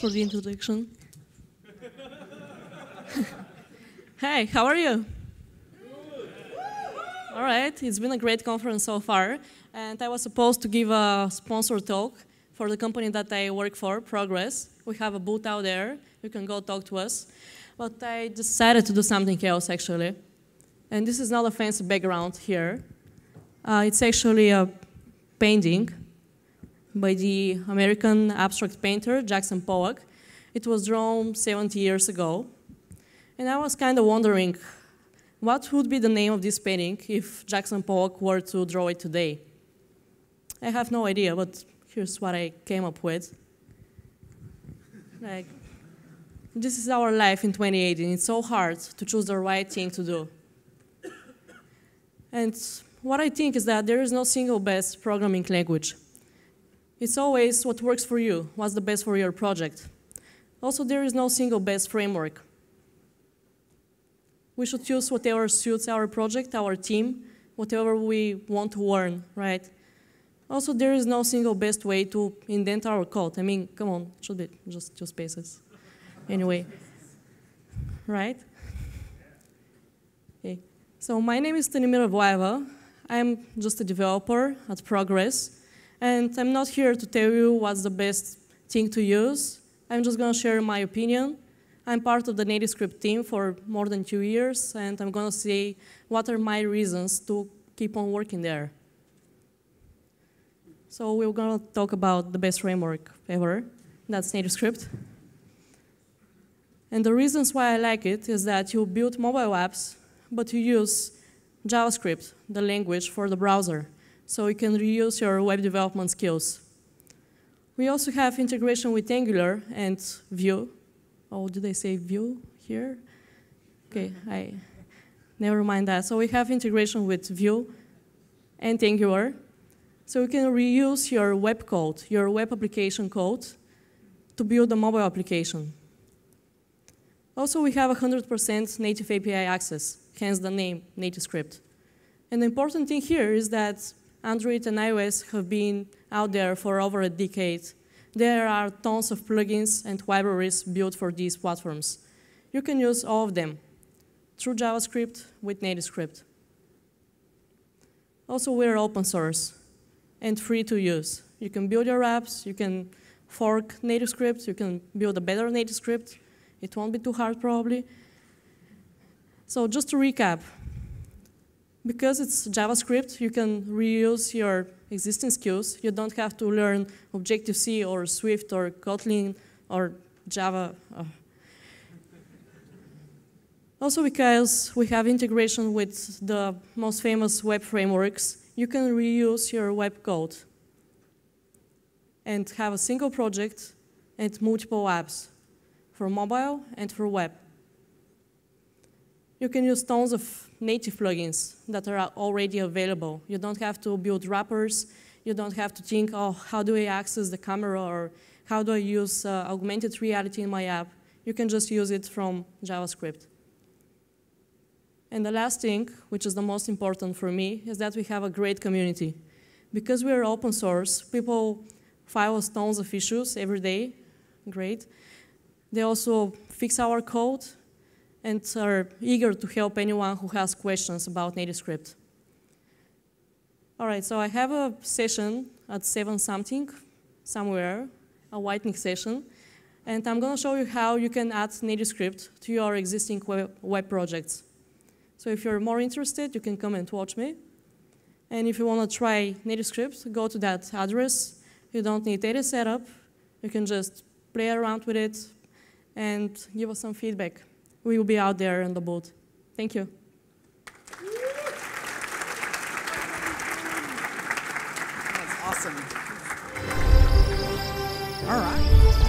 for the introduction. Hi, how are you? All right, it's been a great conference so far, and I was supposed to give a sponsored talk for the company that I work for, Progress. We have a booth out there. You can go talk to us. But I decided to do something else, actually. And this is not a fancy background here. It's actually a painting by the American abstract painter, Jackson Pollock. It was drawn 70 years ago. And I was kind of wondering, what would be the name of this painting if Jackson Pollock were to draw it today? I have no idea, but here's what I came up with. Like, this is our life in 2018. It's so hard to choose the right thing to do. And what I think is that there is no single best programming language. It's always what works for you, what's the best for your project. Also, there is no single best framework. We should choose whatever suits our project, our team, whatever we want to learn, right? Also, there is no single best way to indent our code. I mean, come on, it should be just 2 spaces. Anyway, right? Okay. So my name is Stanimira Vlaeva. I'm just a developer at Progress. And I'm not here to tell you what's the best thing to use. I'm just going to share my opinion. I'm part of the NativeScript team for more than 2 years, and I'm going to say what are my reasons to keep on working there. So we're going to talk about the best framework ever. That's NativeScript. And the reasons why I like it is that you build mobile apps, but you use JavaScript, the language for the browser, so you can reuse your web development skills. We also have integration with Angular and Vue. Oh, did I say Vue here? Okay, never mind that. So we have integration with Vue and Angular. So you can reuse your web code, your web application code, to build a mobile application. Also, we have 100% native API access, hence the name NativeScript. And the important thing here is that Android and iOS have been out there for over a decade. There are tons of plugins and libraries built for these platforms. You can use all of them through JavaScript with NativeScript. Also, we're open source and free to use. You can build your apps, you can fork NativeScript, you can build a better NativeScript. It won't be too hard, probably. So just to recap, because it's JavaScript, you can reuse your existing skills. You don't have to learn Objective-C or Swift or Kotlin or Java. Also, because we have integration with the most famous web frameworks, you can reuse your web code and have a single project and multiple apps for mobile and for web. You can use tons of native plugins that are already available. You don't have to build wrappers. You don't have to think, oh, how do I access the camera, or how do I use augmented reality in my app? You can just use it from JavaScript. And the last thing, which is the most important for me, is that we have a great community. Because we are open source, people file us tons of issues every day. Great. They also fix our code and are eager to help anyone who has questions about NativeScript. All right, so I have a session at 7-something, somewhere, a lightning session, and I'm going to show you how you can add NativeScript to your existing web projects. So if you're more interested, you can come and watch me. And if you want to try NativeScript, go to that address. You don't need any setup. You can just play around with it and give us some feedback. We will be out there in the booth. Thank you. That's awesome. All right.